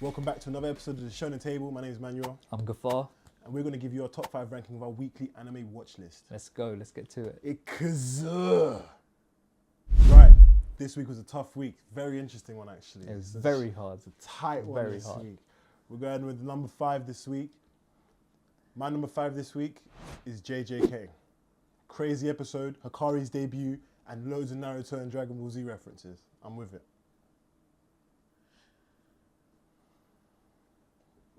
Welcome back to another episode of the Shonen Table. My name is Manuel. I'm Guffz. And we're going to give you our top 5 ranking of our weekly anime watch list. Let's go, let's get to it. Right, this week was a tough week. Very interesting one, actually. It was very hard. It's a tight one Very this hard. week. We're going with number 5 this week. My number 5 this week is JJK. Crazy episode, Hikari's debut, and loads of Naruto and Dragon Ball Z references. I'm with it.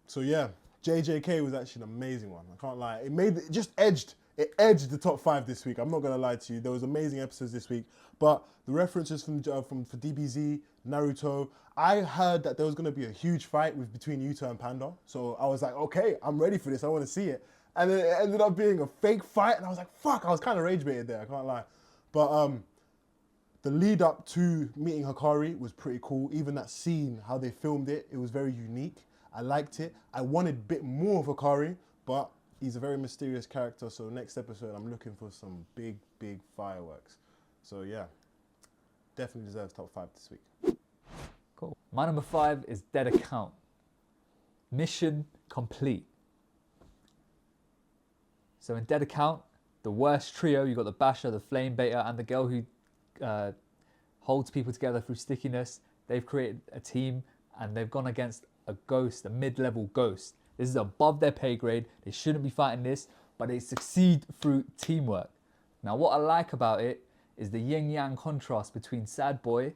So yeah, JJK was actually an amazing one. I can't lie. It edged the top 5 this week. I'm not gonna lie to you. There was amazing episodes this week, but the references for DBZ, Naruto. I heard that there was gonna be a huge fight between Yuta and Panda. So I was like, okay, I'm ready for this. I want to see it. And then it ended up being a fake fight, and I was like, fuck. I was kind of rage baited there. I can't lie. But the lead up to meeting Hikari was pretty cool. Even that scene, how they filmed it, it was very unique. I liked it. I wanted a bit more of Hikari, but he's a very mysterious character. So next episode, I'm looking for some big, big fireworks. So yeah, definitely deserves top 5 this week. Cool. My number 5 is Dead Account. Mission complete. So in Dead Account, the worst trio, you got the Basher, the Flame Beta, and the girl who holds people together through stickiness. They've created a team and they've gone against a ghost, a mid-level ghost. This is above their pay grade. They shouldn't be fighting this, but they succeed through teamwork. Now, what I like about it is the yin-yang contrast between Sad Boy,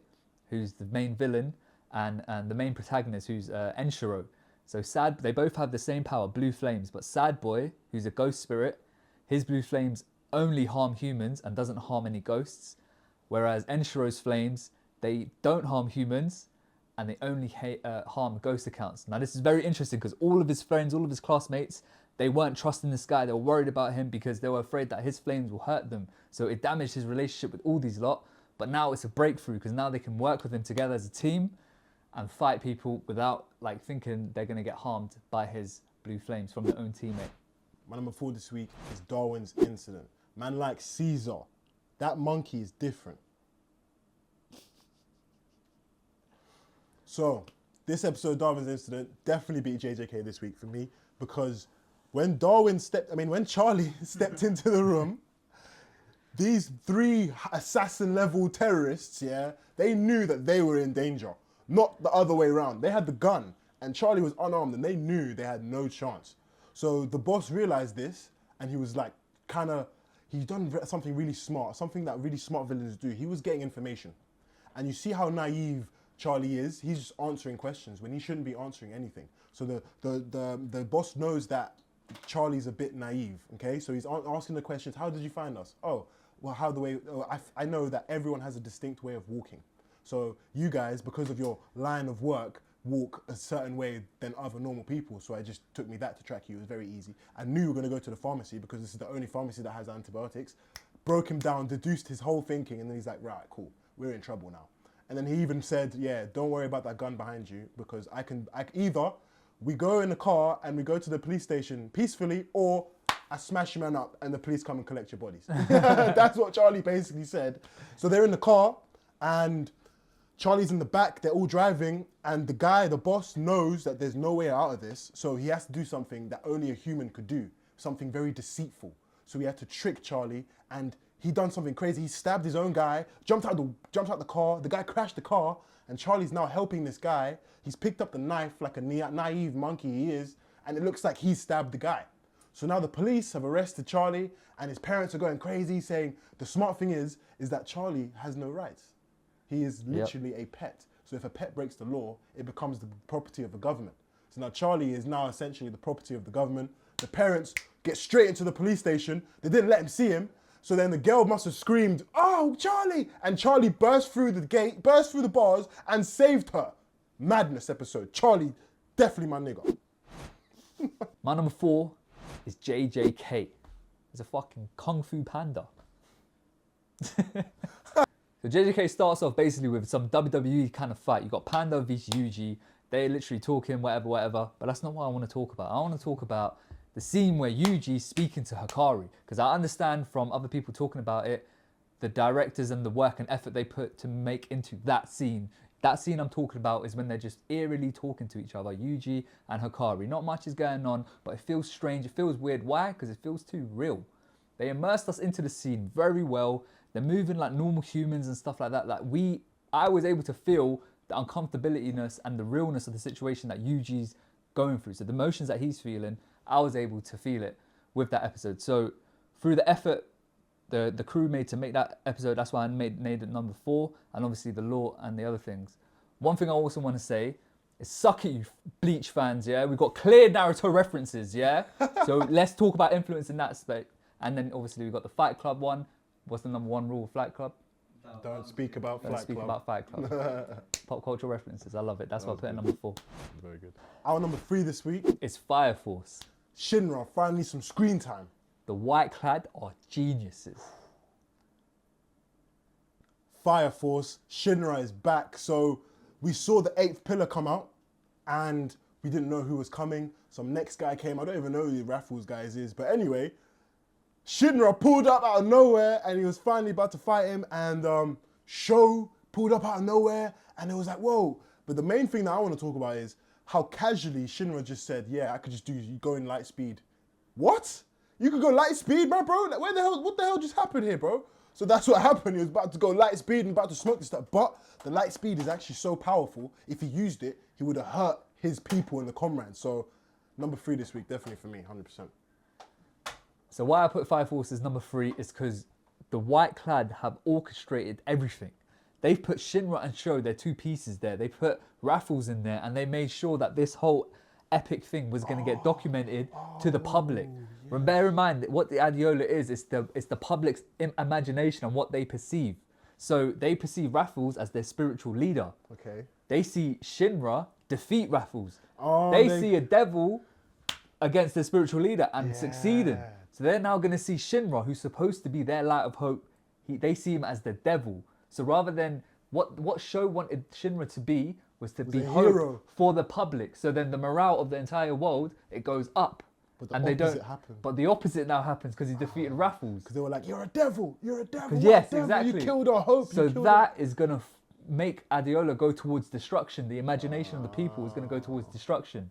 who's the main villain, and the main protagonist, who's Enshiro. So they both have the same power, blue flames, but Sad Boy, who's a ghost spirit, his blue flames only harm humans and doesn't harm any ghosts, whereas Enshiro's flames, they don't harm humans, and they only harm ghost accounts. Now this is very interesting because all of his friends, all of his classmates, they weren't trusting this guy. They were worried about him because they were afraid that his flames will hurt them. So it damaged his relationship with all these lot. But now it's a breakthrough because now they can work with him together as a team and fight people without thinking they're going to get harmed by his blue flames from their own teammate. My number 4 this week is Darwin's Incident. Man like Caesar, that monkey is different. So, this episode of Darwin's Incident definitely beat JJK this week for me because when Charlie stepped into the room, these 3 assassin-level terrorists, they knew that they were in danger, not the other way around. They had the gun, and Charlie was unarmed, and they knew they had no chance. So the boss realized this, and he was like, he's done something really smart, something that really smart villains do. He was getting information. And you see how naive Charlie is. He's just answering questions when he shouldn't be answering anything. So the boss knows that Charlie's a bit naive, okay? So he's asking the questions, how did you find us? Oh, well, I know that everyone has a distinct way of walking. So you guys, because of your line of work, walk a certain way than other normal people. So it just took me that to track you. It was very easy. I knew we were going to go to the pharmacy because this is the only pharmacy that has antibiotics. Broke him down, deduced his whole thinking, and then he's like, right, cool, we're in trouble now. And then he even said, yeah, don't worry about that gun behind you because either we go in the car and we go to the police station peacefully, or I smash your man up and the police come and collect your bodies. That's what Charlie basically said. So they're in the car and Charlie's in the back, they're all driving, and the boss knows that there's no way out of this, so he has to do something that only a human could do, something very deceitful. So he had to trick Charlie, and he done something crazy. He stabbed his own guy, jumped out the car, the guy crashed the car, and Charlie's now helping this guy. He's picked up the knife like a naive monkey he is, and it looks like he stabbed the guy. So now the police have arrested Charlie, and his parents are going crazy, saying the smart thing is that Charlie has no rights. He is literally a pet. So if a pet breaks the law, it becomes the property of the government. So now Charlie is now essentially the property of the government. The parents get straight into the police station. They didn't let him see him. So then the girl must have screamed, "Oh, Charlie!" And Charlie burst through the gate, burst through the bars, and saved her. Madness episode. Charlie, definitely my nigga. My number 4 is JJK. It's a fucking Kung Fu Panda. So JJK starts off basically with some WWE kind of fight. You got Panda vs Yuji. They're literally talking, whatever. But that's not what I want to talk about. I want to talk about the scene where Yuji's speaking to Hikari. Because I understand from other people talking about it, the directors and the work and effort they put to make into that scene. That scene I'm talking about is when they're just eerily talking to each other, Yuji and Hikari. Not much is going on, but it feels strange, it feels weird. Why? Because it feels too real. They immersed us into the scene very well. They're moving like normal humans and stuff like that. I was able to feel the uncomfortability-ness and the realness of the situation that Yuji's going through. So the emotions that he's feeling, I was able to feel it with that episode. So through the effort the crew made to make that episode, that's why I made it number 4, and obviously the lore and the other things. One thing I also want to say is suck it, you Bleach fans, yeah? We've got clear Naruto references, yeah? So let's talk about influence in that aspect. And then obviously we've got the Fight Club one. What's the number 1 rule of Fight Club? Don't speak about Don't speak about Fight Club. Pop culture references, I love it. That's why I put it number 4. Very good. Our number 3 this week It's Fire Force. Shinra, finally some screen time. The White Clad are geniuses. Fire Force, Shinra is back. So we saw the 8th pillar come out and we didn't know who was coming. Some next guy came. I don't even know who the Raffles guys is. But anyway, Shinra pulled up out of nowhere and he was finally about to fight him. And Sho pulled up out of nowhere and it was like, whoa. But the main thing that I want to talk about is how casually Shinra just said, yeah, I could just go in light speed. What? You could go light speed, bro? Like, what the hell just happened here, bro? So that's what happened. He was about to go light speed and about to smoke this stuff. But the light speed is actually so powerful. If he used it, he would have hurt his people in the comrades. So number 3 this week, definitely for me, 100%. So why I put Fire Force as number 3 is because the White Clad have orchestrated everything. They've put Shinra and Sho, their 2 pieces there. They put Raffles in there and they made sure that this whole epic thing was going to get documented to the public. Yeah. Bear in mind that what the Adiola is the public's imagination and what they perceive. So they perceive Raffles as their spiritual leader. Okay. They see Shinra defeat Raffles. Oh, they see a devil against their spiritual leader and succeeding. So they're now going to see Shinra, who's supposed to be their light of hope. They see him as the devil. So rather than what Sho wanted Shinra to be was to be hope for the public. So then the morale of the entire world, it goes up. But the opposite happened. But the opposite now happens because he defeated Raffles. Because they were like, you're a devil, you're a devil. Yes, devil. exactly. You killed our hope. So that is going to make Adiola go towards destruction. The imagination of the people is going to go towards destruction.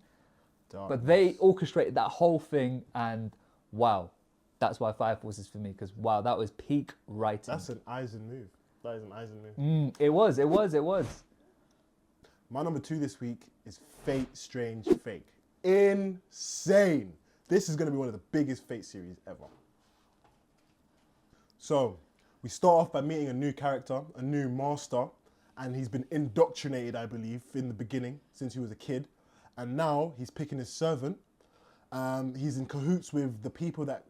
But they orchestrated that whole thing and wow. That's why Fire Force is for me because wow, that was peak writing. That's an Eisen move. That is an Eisen move. It was. My number 2 this week is Fate Strange Fake. Insane. This is going to be one of the biggest Fate series ever. So, we start off by meeting a new character, a new master, and he's been indoctrinated, I believe, in the beginning, since he was a kid. And now he's picking his servant. He's in cahoots with the people that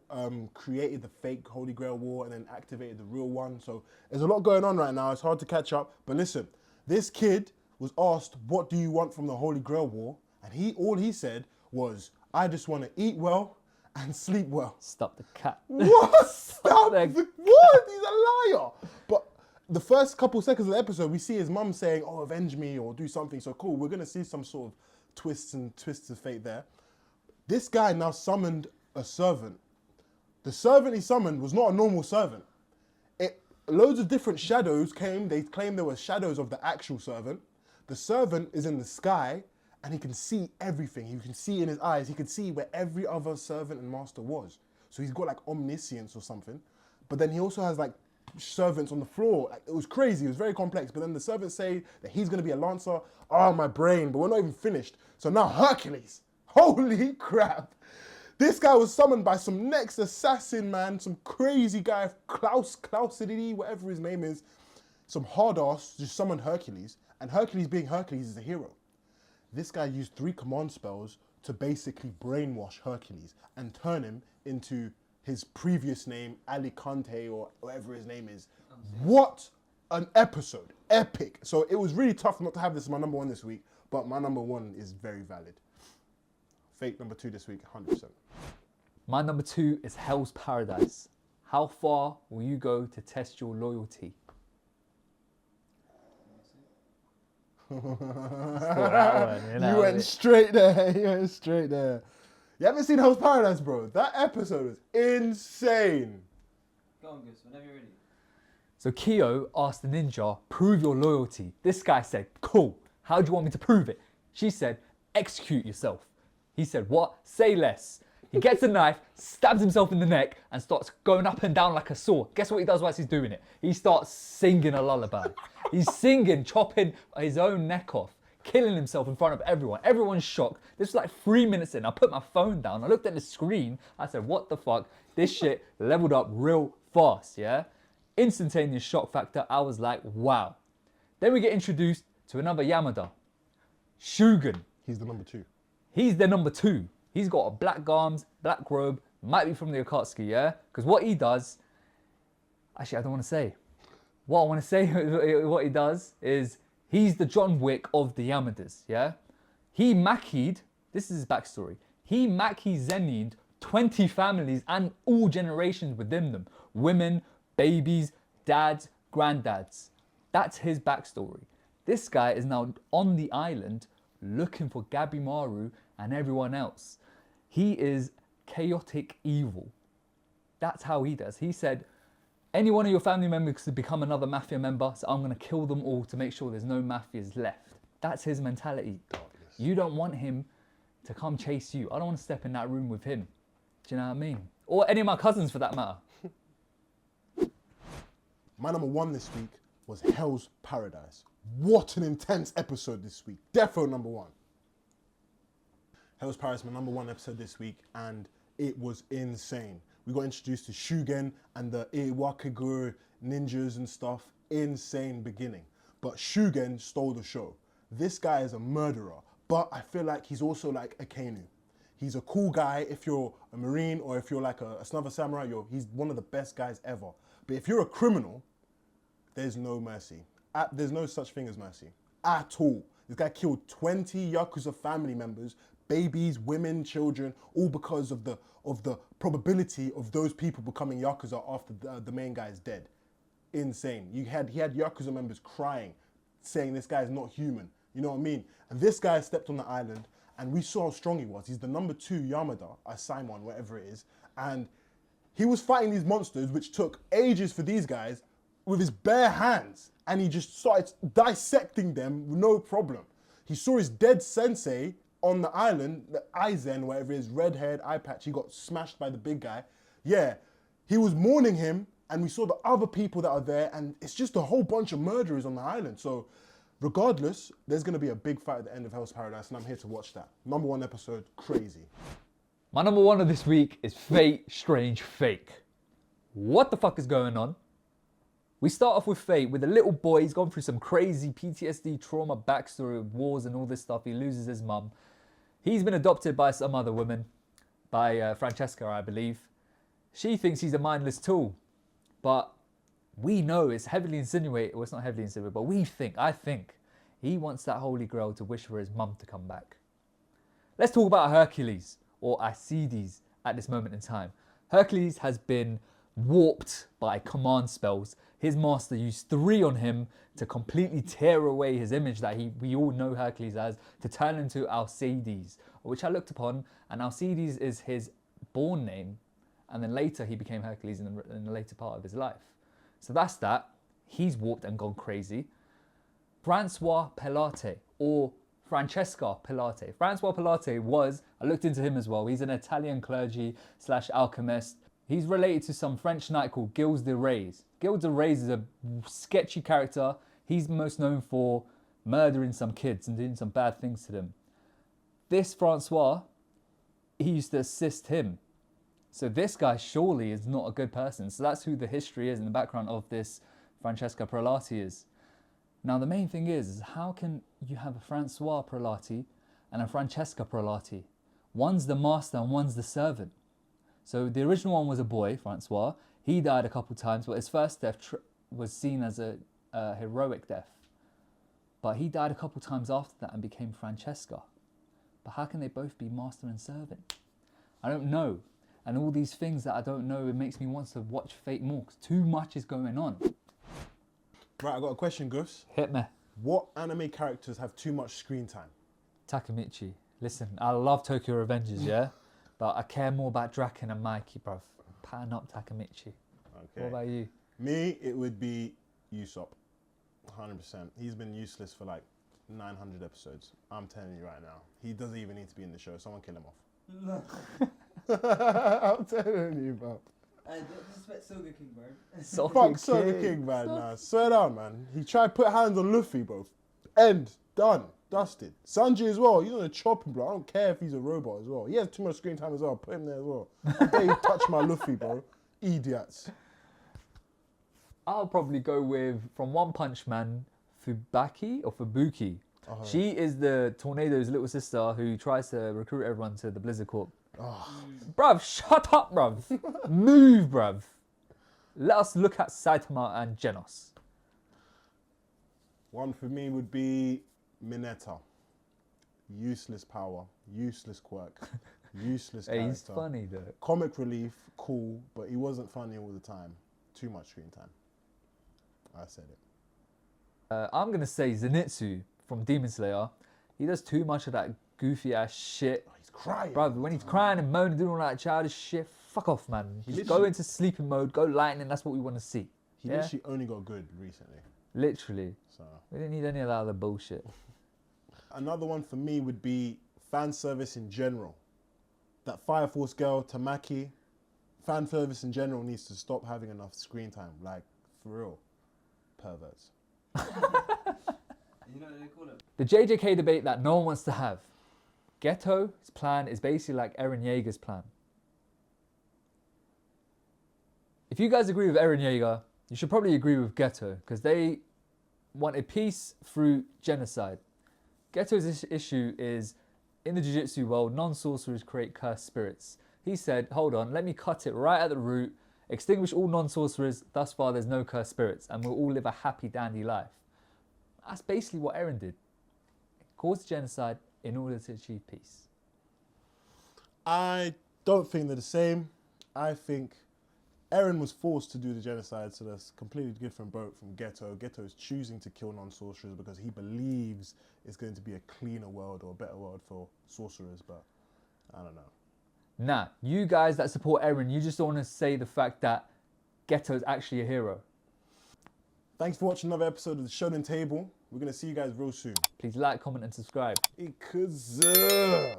created the fake Holy Grail War and then activated the real one. So there's a lot going on right now. It's hard to catch up. But listen, this kid was asked, what do you want from the Holy Grail War? And all he said was, I just want to eat well and sleep well. Stop the cat. What? Stop the what? He's a liar. But the first couple seconds of the episode, we see his mum saying, oh, avenge me or do something. So cool, we're going to see some sort of twists of fate there. This guy now summoned a servant. The servant he summoned was not a normal servant. Loads of different shadows came. They claimed there were shadows of the actual servant. The servant is in the sky and he can see everything. You can see in his eyes. He can see where every other servant and master was. So he's got like omniscience or something. But then he also has like servants on the floor. Like, it was crazy. It was very complex. But then the servants say that he's going to be a lancer. Oh, my brain. But we're not even finished. So now Hercules. Holy crap. This guy was summoned by some next assassin, man. Some crazy guy, Klaus City, whatever his name is. Some hard ass just summoned Hercules. And Hercules being Hercules is a hero. This guy used 3 command spells to basically brainwash Hercules and turn him into his previous name, Alicante or whatever his name is. What an episode. Epic. So it was really tough not to have this as my number 1 this week, but my number 1 is very valid. Fate number 2 this week, 100%. My number 2 is Hell's Paradise. How far will you go to test your loyalty? You went straight there. You haven't seen Hell's Paradise, bro? That episode is insane. Go on, Guffz, whenever you're ready. So Kyo asked the ninja, prove your loyalty. This guy said, cool, how do you want me to prove it? She said, execute yourself. He said, what? Say less. He gets a knife, stabs himself in the neck, and starts going up and down like a saw. Guess what he does whilst he's doing it? He starts singing a lullaby. He's singing, chopping his own neck off, killing himself in front of everyone. Everyone's shocked. This was like 3 minutes in. I put my phone down. I looked at the screen. I said, what the fuck? This shit leveled up real fast, yeah? Instantaneous shock factor. I was like, wow. Then we get introduced to another Yamada, Shugen. He's the number 2. He's the number 2. He's got a black arms, black robe, might be from the Akatsuki, yeah? Because what he does, actually I don't want to say. What I want to say, what he does is, he's the John Wick of the Yamadas, yeah? He maki'd, this is his backstory, he maki zenin'd 20 families and all generations within them. Women, babies, dads, granddads. That's his backstory. This guy is now on the island looking for Gabimaru and everyone else. He is chaotic evil. That's how he does. He said, any one of your family members could become another mafia member, so I'm going to kill them all to make sure there's no mafias left. That's his mentality. Darkness. You don't want him to come chase you. I don't want to step in that room with him. Do you know what I mean? Or any of my cousins for that matter. My number 1 this week was Hell's Paradise. What an intense episode this week. Defo number 1. Hell's Paradise, my number 1 episode this week, and it was insane. We got introduced to Shugen and the Iwakuguru ninjas and stuff. Insane beginning. But Shugen stole the show. This guy is a murderer, but I feel like he's also like a Kainu. He's a cool guy if you're a Marine, or if you're like another samurai, he's one of the best guys ever. But if you're a criminal, there's no mercy. There's no such thing as mercy at all. This guy killed 20 Yakuza family members, babies, women, children, all because of the probability of those people becoming Yakuza after the main guy is dead. Insane. He had Yakuza members crying, saying this guy is not human. You know what I mean? And this guy stepped on the island, and we saw how strong he was. He's the number 2 Yamada, Simon, whatever it is. And he was fighting these monsters, which took ages for these guys, with his bare hands. And he just started dissecting them with no problem. He saw his dead sensei on the island, the Aizen, whatever it is, red-haired eye patch. He got smashed by the big guy. Yeah, he was mourning him, and we saw the other people that are there, and it's just a whole bunch of murderers on the island. So regardless, there's going to be a big fight at the end of Hell's Paradise, and I'm here to watch that. Number 1 episode, crazy. My number 1 of this week is Fate Strange Fake. What the fuck is going on? We start off with Fate, with a little boy. He's gone through some crazy PTSD, trauma, backstory, wars and all this stuff. He loses his mum. He's been adopted by some other woman, by Francesca, I believe. She thinks he's a mindless tool, but we know it's heavily insinuated. Well, it's not heavily insinuated, but I think he wants that holy grail to wish for his mum to come back. Let's talk about Hercules, or Acides, at this moment in time. Hercules has been warped by command spells. His master used 3 on him to completely tear away his image that we all know Hercules as, to turn into Alcides, which I looked upon, and Alcides is his born name, and then later he became Hercules in the later part of his life. So that's that. He's warped and gone crazy. Francois Pilate, or Francesca Pilate. Francois Pilate was, I looked into him as well, he's an Italian clergy / alchemist. He's related to some French knight called Gilles de Rais. Gilles de Rais is a sketchy character. He's most known for murdering some kids and doing some bad things to them. This Francois, he used to assist him. So this guy surely is not a good person. So that's who the history is in the background of this Francesca Prelati is. Now the main thing is how can you have a Francois Prelati and a Francesca Prelati? One's the master and one's the servant. So the original one was a boy, Francois. He died a couple times, but his first death was seen as a heroic death. But he died a couple times after that and became Francesca. But how can they both be master and servant? I don't know. And all these things that I don't know, it makes me want to watch Fate more, because too much is going on. Right, I got a question, Guffz. Hit me. What anime characters have too much screen time? Takemichi. Listen, I love Tokyo Revengers, yeah? But I care more about Draken and Mikey, bruv. Pattern up Takemichi. Okay. What about you? Me, it would be Usopp. 100%. He's been useless for like 900 episodes. I'm telling you right now. He doesn't even need to be in the show. Someone kill him off. I'm telling you, bro. Don't disrespect Soga King, bro. Fuck Soga King, man. Nah, swear down, man. He tried to put hands on Luffy, bro. End. Done. Dusted. Sanji as well. He's on a chopping block. I don't care if he's a robot as well. He has too much screen time as well. Put him there as well. I dare you touch my Luffy, bro. Idiots. I'll probably go with, from One Punch Man, Fubaki or Fubuki. Uh-huh. She is the Tornado's little sister who tries to recruit everyone to the Blizzard Corp. Oh. Bruv, shut up, bruv. Move, bruv. Let us look at Saitama and Genos. One for me would be Mineta. Useless power, useless quirk, useless Hey, character. he's funny though. Comic relief, cool, but he wasn't funny all the time. Too much screen time. I said it. I'm going to say Zenitsu from Demon Slayer. He does too much of that goofy ass shit. Oh, he's crying. Bruv, when he's crying and moaning, doing all that childish shit, fuck off, man. Just go into sleeping mode, go lightning, that's what we want to see. He Yeah? literally only got good recently. Literally. So We didn't need any of that other bullshit. another one for me would be fan service in general. That Fire Force girl, Tamaki, fan service in general needs to stop having enough screen time. Like, for real. Perverts. You know what they call it? The JJK debate that no one wants to have. Geto's plan is basically like Eren Yeager's plan. If you guys agree with Eren Yeager, you should probably agree with Geto, because they wanted peace through genocide. Geto's issue is, in the Jujutsu world, non-sorcerers create cursed spirits. He said, hold on, let me cut it right at the root, extinguish all non-sorcerers, thus far there's no cursed spirits, and we'll all live a happy dandy life. That's basically what Eren did. Caused genocide in order to achieve peace. I don't think they're the same. I think Eren was forced to do the genocide, so that's a completely different boat from Geto. Geto is choosing to kill non-sorcerers because he believes it's going to be a cleaner world or a better world for sorcerers, but I don't know. Nah, you guys that support Eren, you just don't want to say the fact that Geto's actually a hero. Thanks for watching another episode of the Shonen Table. We're going to see you guys real soon. Please like, comment and subscribe. Ikuzu.